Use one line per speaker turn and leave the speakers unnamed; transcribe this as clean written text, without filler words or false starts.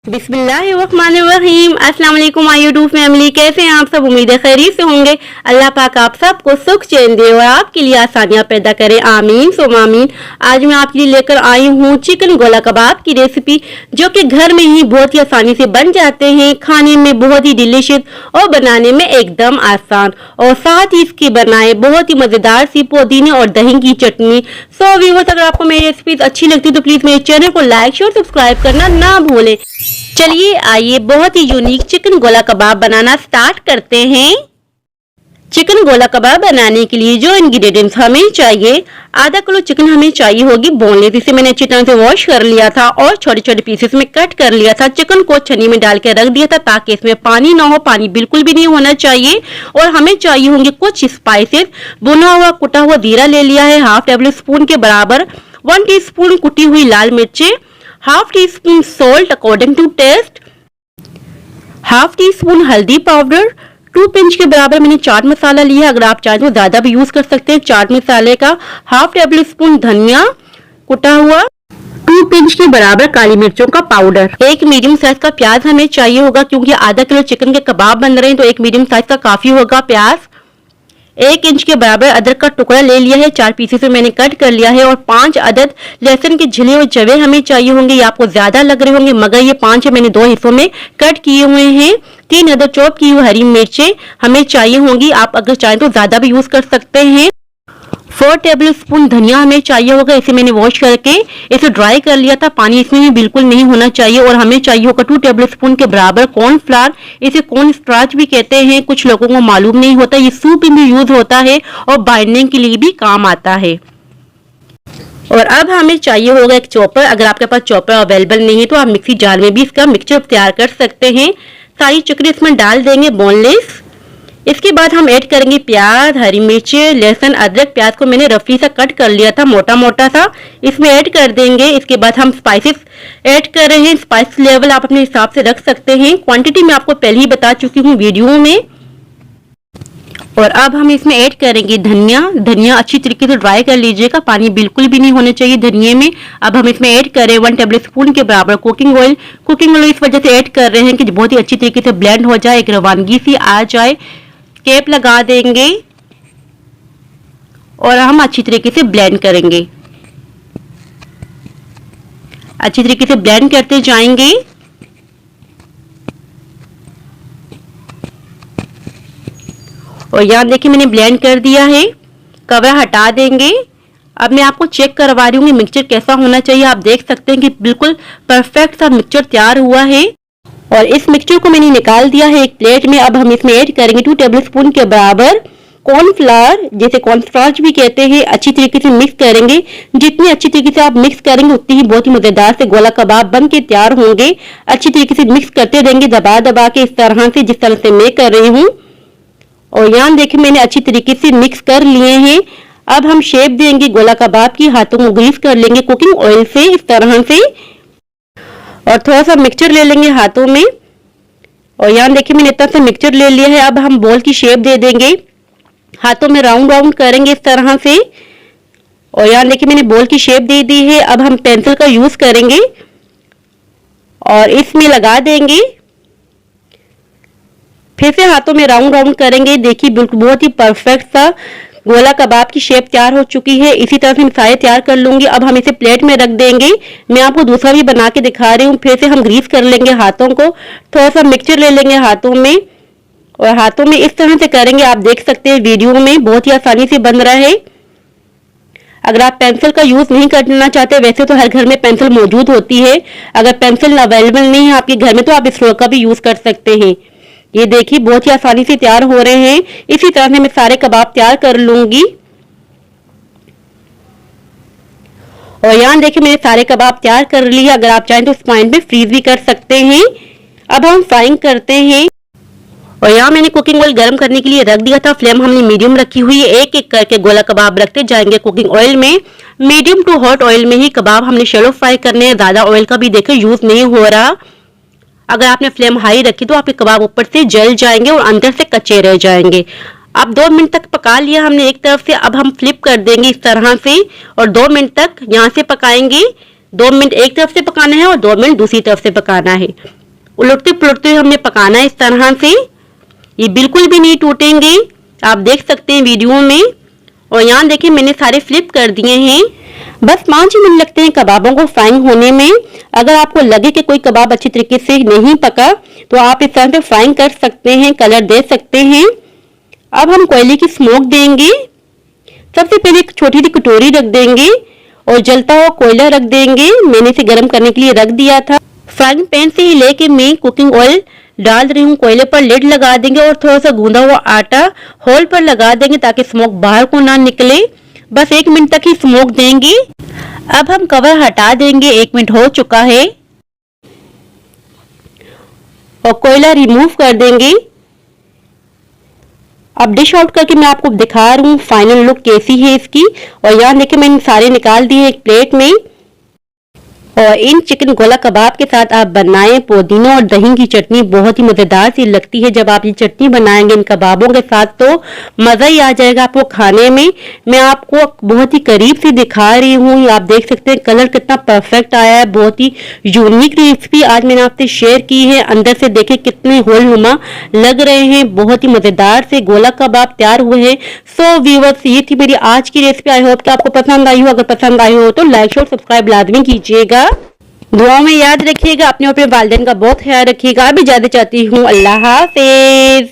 बिस्मिल्लाहिर्रहमानिर्रहीम। अस्सलाम वालेकुम माय यूट्यूब फैमिली, कैसे हैं आप सब? उम्मीद है खैरियत से होंगे। अल्लाह पाक आप सबको सुख चैन दे और आपके लिए आसानियां पैदा करे, आमीन सुम्मा आमीन। आज मैं आपके लिए लेकर आई हूँ चिकन गोला कबाब की रेसिपी, जो कि घर में ही बहुत ही आसानी से बन जाते हैं, खाने में बहुत ही डिलीशियस और बनाने में एकदम आसान, और साथ ही इसकी बनाए बहुत ही मजेदार सी पुदीने और दही की चटनी। सो व्यूअर्स, अगर आपको मेरी रेसिपी अच्छी लगती है तो प्लीज मेरे चैनल को लाइक शेयर सब्सक्राइब करना ना भूलें। चलिए आइए बहुत ही यूनिक चिकन गोला कबाब बनाना स्टार्ट करते हैं। चिकन गोला कबाब बनाने के लिए जो इंग्रेडिएंट्स हमें चाहिए, आधा किलो चिकन हमें चाहिए होगी बोनलेस। इसे मैंने अच्छी तरह से वॉश कर लिया था और छोटे छोटे पीसेस में कट कर लिया था। चिकन को छन्नी में डाल के रख दिया था ताकि इसमें पानी ना हो, पानी बिल्कुल भी नहीं होना चाहिए। और हमें चाहिए होंगे कुछ स्पाइसेस। भुना हुआ कुटा हुआ जीरा ले लिया है हाफ टेबल स्पून के बराबर, 1 टीस्पून कुटी हुई लाल मिर्चें, half teaspoon salt according to taste, half teaspoon हल्दी पाउडर, 2 पिंच के बराबर मैंने चाट मसाला लिया। अगर आप चाहें तो ज्यादा भी यूज कर सकते हैं चाट मसाले का। हाफ टेबल स्पून धनिया कुटा हुआ, 2 पिंच के बराबर काली मिर्चों का पाउडर। एक मीडियम साइज का प्याज हमें चाहिए होगा, क्योंकि आधा किलो चिकन के कबाब बन रहे हैं तो एक मीडियम साइज का काफी होगा प्याज। 1 इंच के बराबर अदरक का टुकड़ा ले लिया है, 4 पीसेस में मैंने कट कर लिया है। और 5 अदद लहसुन के छिले हुए जवे हमें चाहिए होंगे। ये आपको ज्यादा लग रहे होंगे मगर ये 5 मैंने 2 हिस्सों में कट किए हुए हैं। 3 अदद चॉप की हुई हरी मिर्चें हमें चाहिए होंगी, आप अगर चाहें तो ज्यादा भी यूज कर सकते हैं। 4 टेबल स्पून धनिया हमें चाहिए होगा, इसे मैंने वॉश करके इसे ड्राई कर लिया था, पानी इसमें भी बिल्कुल नहीं होना चाहिए। और हमें चाहिए होगा 2 टेबल स्पून के बराबर कॉर्नफ्लावर, इसे कॉर्न स्टार्च भी कहते हैं, कुछ लोगों को मालूम नहीं होता। ये सूप में भी यूज होता है और बाइंडिंग के लिए भी काम आता है। और अब हमें चाहिए होगा एक चॉपर। अगर आपके पास चॉपर अवेलेबल नहीं है तो आप मिक्सी जार में भी इसका मिक्सचर तैयार कर सकते हैं। सारी चिकन इसमें डाल देंगे बोनलेस। इसके बाद हम ऐड करेंगे प्याज, हरी मिर्चें, लहसुन, अदरक। प्याज को मैंने रफली सा कट कर लिया था, मोटा मोटा सा, इसमें ऐड कर देंगे। इसके बाद हम स्पाइसेस ऐड कर रहे हैं। स्पाइस लेवल आप अपने हिसाब से रख सकते हैं, क्वांटिटी मैं आपको पहले ही बता चुकी हूँ वीडियो में। और अब हम इसमें ऐड करेंगे धनिया। धनिया अच्छी तरीके से ड्राई कर लीजिएगा, पानी बिल्कुल भी नहीं होना चाहिए धनिये में। अब हम इसमें ऐड करें 1 टेबल स्पून के बराबर कुकिंग ऑयल। कुकिंग ऑयल इस वजह से ऐड कर रहे हैं कि बहुत ही अच्छी तरीके से ब्लेंड हो जाए, एक रवानगी सी आ जाए। कैप लगा देंगे और हम अच्छी तरीके से ब्लेंड करेंगे। अच्छी तरीके से ब्लेंड करते जाएंगे। और यहाँ देखिए मैंने ब्लेंड कर दिया है, कवर हटा देंगे। अब मैं आपको चेक करवा रही हूँ कि मिक्सचर कैसा होना चाहिए। आप देख सकते हैं कि बिल्कुल परफेक्ट सा मिक्सचर तैयार हुआ है। और इस मिक्सचर को मैंने निकाल दिया है एक प्लेट में। अब हम इसमें ऐड करेंगे 2 टेबल स्पून के बराबर कॉर्नफ्लावर, जैसे कॉर्नफ्लावर भी कहते हैं। अच्छी तरीके से मिक्स करेंगे। जितनी अच्छी तरीके से आप मिक्स करेंगे उतनी ही बहुत ही मजेदार से गोला कबाब बन के तैयार होंगे। अच्छी तरीके से मिक्स करते रहेंगे, दबा दबा के, इस तरह से जिस तरह से मैं कर रही हूँ। और यहाँ देखिए मैंने अच्छी तरीके से मिक्स कर लिए हैं। अब हम शेप देंगे गोला कबाब की। हाथों को ग्रीस कर लेंगे कुकिंग ऑयल से इस तरह से, और थोड़ा सा मिक्सचर ले लेंगे हाथों में। और यहाँ देखिए मैंने इतना सा मिक्सचर ले लिया है। अब हम बॉल की शेप दे देंगे, हाथों में राउंड राउंड करेंगे इस तरह से। और यहाँ देखिए मैंने बॉल की शेप दे दी है। अब हम पेंसिल का यूज करेंगे और इसमें लगा देंगे, फिर से हाथों में राउंड राउंड करेंगे। देखिए बिल्कुल बहुत ही परफेक्ट सा गोला कबाब की शेप तैयार हो चुकी है। इसी तरह से मैं सारे तैयार कर लूंगी। अब हम इसे प्लेट में रख देंगे। मैं आपको दूसरा भी बना के दिखा रही हूँ। फिर से हम ग्रीस कर लेंगे हाथों को, थोड़ा सा मिक्सचर ले लेंगे हाथों में और हाथों में इस तरह से करेंगे। आप देख सकते हैं वीडियो में बहुत ही आसानी से बन रहा है। अगर आप पेंसिल का यूज नहीं करना चाहते, वैसे तो हर घर में पेंसिल मौजूद होती है, अगर पेंसिल अवेलेबल नहीं है आपके घर में तो आप स्ट्रोक का भी यूज कर सकते हैं। ये देखिए बहुत ही आसानी से तैयार हो रहे हैं। इसी तरह से मैं सारे कबाब तैयार कर लूंगी। और यहाँ देखिए मैंने सारे कबाब तैयार कर लिए। अगर आप चाहें तो स्पाइन में फ्रीज भी कर सकते हैं। अब हम फ्राइंग करते हैं। और यहाँ मैंने कुकिंग ऑयल गर्म करने के लिए रख दिया था। फ्लेम हमने मीडियम रखी हुई है। एक एक करके गोला कबाब रखते जाएंगे कुकिंग ऑयल में। मीडियम टू हॉट ऑयल में ही कबाब हमने शैलो फ्राई करने हैं, ज्यादा ऑयल का भी देखे यूज नहीं हो रहा। अगर आपने फ्लेम हाई रखी तो आपके कबाब ऊपर से जल जाएंगे और अंदर से कच्चे रह जाएंगे। अब 2 मिनट तक पका लिया हमने एक तरफ से। अब हम फ्लिप कर देंगे इस तरह से और 2 मिनट तक यहाँ से पकाएंगे। 2 मिनट एक तरफ से पकाना है और 2 मिनट दूसरी तरफ से पकाना है। उलटते पुलटते हमने पकाना है इस तरह से। ये बिल्कुल भी नहीं टूटेंगे, आप देख सकते हैं वीडियो में। और यहाँ देखिए मैंने सारे फ्लिप कर दिए हैं। बस 5 मिनट लगते हैं कबाबों को फ्राइंग होने में। अगर आपको लगे कि कोई कबाब अच्छी तरीके से नहीं पका तो आप इस तरह से फ्राइंग कर सकते हैं, कलर दे सकते हैं। अब हम कोयले की स्मोक देंगे। सबसे पहले एक छोटी सी कटोरी रख देंगे और जलता हुआ कोयला रख देंगे। मैंने इसे गर्म करने के लिए रख दिया था। फ्राइंग पैन से ही लेके मैं कुकिंग ऑयल डाल रही हूँ। कोयले पर लिड लगा देंगे और थोड़ा सा गूंदा हुआ आटा होल पर लगा देंगे ताकि स्मोक बाहर को ना निकले। बस 1 मिनट तक ही स्मोक देंगे। अब हम कवर हटा देंगे। 1 मिनट हो चुका है और कोयला रिमूव कर देंगे। अब डिश आउट करके मैं आपको दिखा रही हूँ फाइनल लुक कैसी है इसकी। और यहाँ देखिए मैंने सारे निकाल दिए एक प्लेट में। और इन चिकन गोला कबाब के साथ आप बनाएं पुदीना और दही की चटनी, बहुत ही मजेदार सी लगती है। जब आप ये चटनी बनाएंगे इन कबाबों के साथ तो मजा ही आ जाएगा आपको खाने में। मैं आपको बहुत ही करीब से दिखा रही हूँ। आप देख सकते हैं कलर कितना परफेक्ट आया है। बहुत ही यूनिक रेसिपी आज मैंने आपसे शेयर की है। अंदर से देखे कितने होलनुमा लग रहे हैं। बहुत ही मजेदार से गोला कबाब तैयार हुए हैं। सो व्यूअर्स, ये थी मेरी आज की रेसिपी। आई होप कि आपको पसंद आई हो। अगर पसंद आई हो तो लाइक शेयर सब्सक्राइब लाजमी कीजिएगा। दुआ में याद रखिएगा, अपने और अपने वालिदैन का बहुत ख्याल रखिएगा। अभी जाते चाहती हूँ, अल्लाह हाफिज।